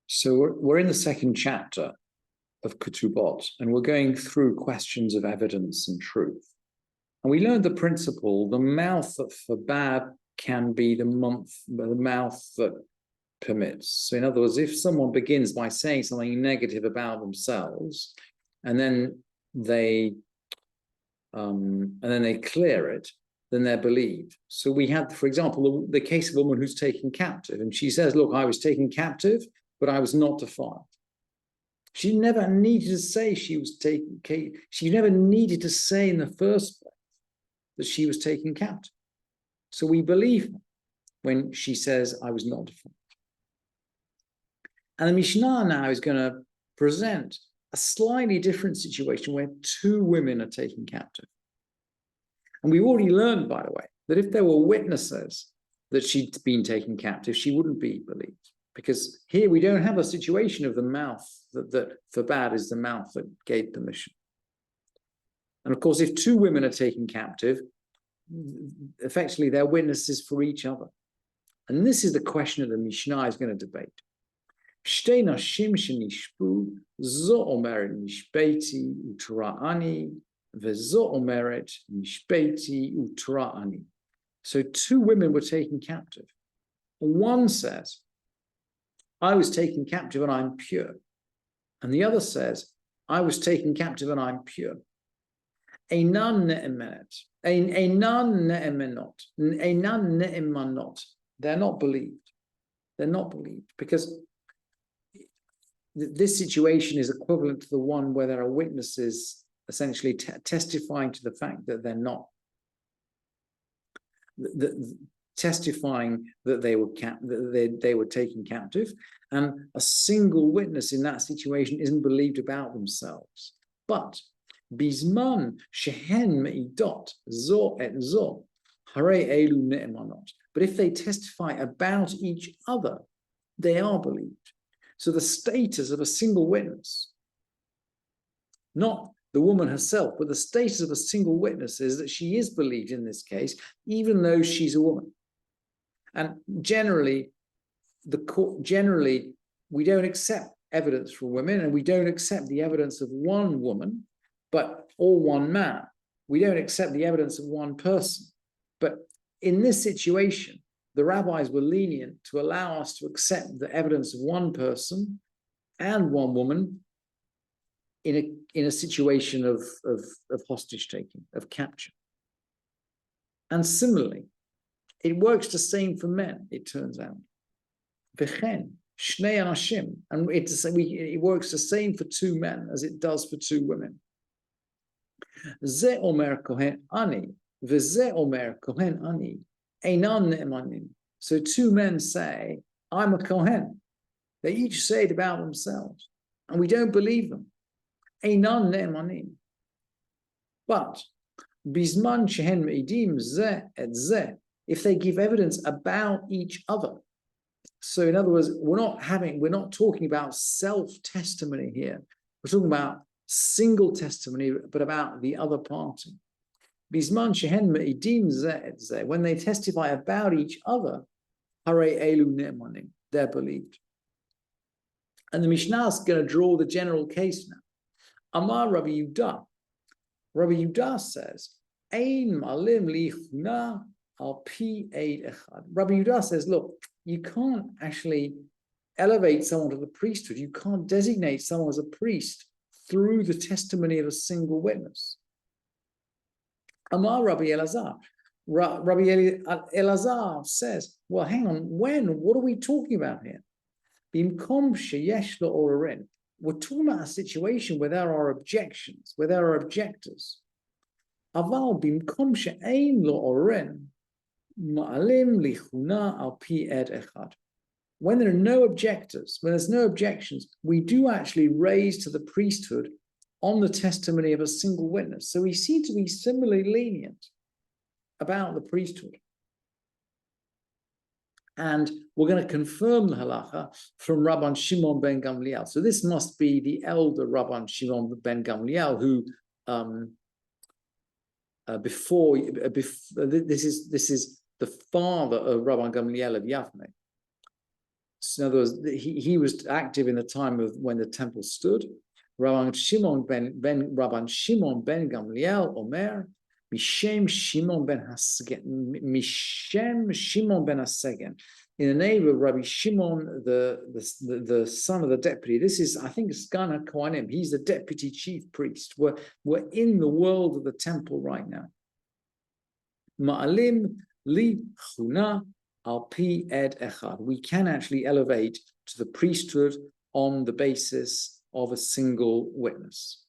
So we're in the second chapter of Ketubot, and we're going through questions of evidence and truth. And we learned the principle: the mouth that forbade can be the mouth that permits. So in other words, if someone begins by saying something negative about themselves, and then they clear it, then they're believed. So we had, for example, the case of a woman who's taken captive, and she says, look, I was taken captive, but I was not defiled. She never needed to say she was taken. She never needed to say in the first place that she was taken captive. So we believe her when she says, I was not defiled. And the Mishnah now is going to present a slightly different situation where two women are taken captive. And we've already learned, by the way, that if there were witnesses that she'd been taken captive, she wouldn't be believed. Because here we don't have a situation of the mouth that forbade is the mouth that gave permission. And of course, if two women are taken captive, effectively they're witnesses for each other. And this is the question that the Mishnah is going to debate. Shtei nashim shenishpu, zo omeret nishbeiti utra'ani, vezo omeret nishbeiti utra'ani. So two women were taken captive. One says, I was taken captive and I'm pure. And the other says, I was taken captive and I'm pure. Einan ne'emenet, einan ne'emenot, einan ne'emanot. They're not believed. They're not believed because this situation is equivalent to the one where there are witnesses essentially testifying to the fact that they're not. Testifying that they were taken captive, and a single witness in that situation isn't believed about themselves. But bisman shehen meidot zo et zo hare elu ne'emanot. But if they testify about each other, they are believed. So the status of a single witness, not the woman herself, but the status of a single witness is that she is believed in this case, even though she's a woman. And generally, we don't accept evidence from women, and we don't accept the evidence of one woman, or one man. We don't accept the evidence of one person. But in this situation, the rabbis were lenient to allow us to accept the evidence of one person and one woman in a situation of hostage taking, of capture. And similarly, it works the same for men, it turns out. V'chen, shnei anashim, and it works the same for two men as it does for two women. Ze omer kohen ani, v'ze omer kohen ani, einan ne'emanim. So two men say, I'm a kohen. They each say it about themselves, and we don't believe them. Einan ne'emanim. But bisman shehen meidim ze et ze, if they give evidence about each other. So in other words, we're not talking about self-testimony here. We're talking about single testimony, but about the other party. Bisman shehen me'idim zeh et zeh, when they testify about each other, hare elu ne'emanim, they're believed. And the Mishnah is going to draw the general case now. Amar Rabbi Yudah. Rabbi Yudah says, Ein malim lichna al pi eid echad. Rabbi Yudah says, look, you can't actually elevate someone to the priesthood. You can't designate someone as a priest through the testimony of a single witness. Amar Rabbi Elazar. Rabbi Elazar says, well, hang on, what are we talking about here? Bimkom sheyesh lo orarin. We're talking about a situation where there are objections, where there are objectors. Aval bimkom she'ein lo orarin, ma'alim lichuna al pi ed echad. When there are no objectors, when there's no objections, we do actually raise to the priesthood on the testimony of a single witness. So we seem to be similarly lenient about the priesthood. And we're going to confirm the halacha from Rabban Shimon ben Gamliel. So this must be the elder Rabban Shimon ben Gamliel, who this is the father of Rabban Gamliel of Yavne. So in other words, he was active in the time of when the temple stood. Rabban Shimon ben Gamliel Omer, Mishem Shimon ben Hasegen, in the name of Rabbi Shimon, the son of the deputy. This is, I think, Sgan HaKohanim. He's the deputy chief priest. We're in the world of the temple right now. Ma'alim li chuna al pi ed echad. We can actually elevate to the priesthood on the basis of a single witness.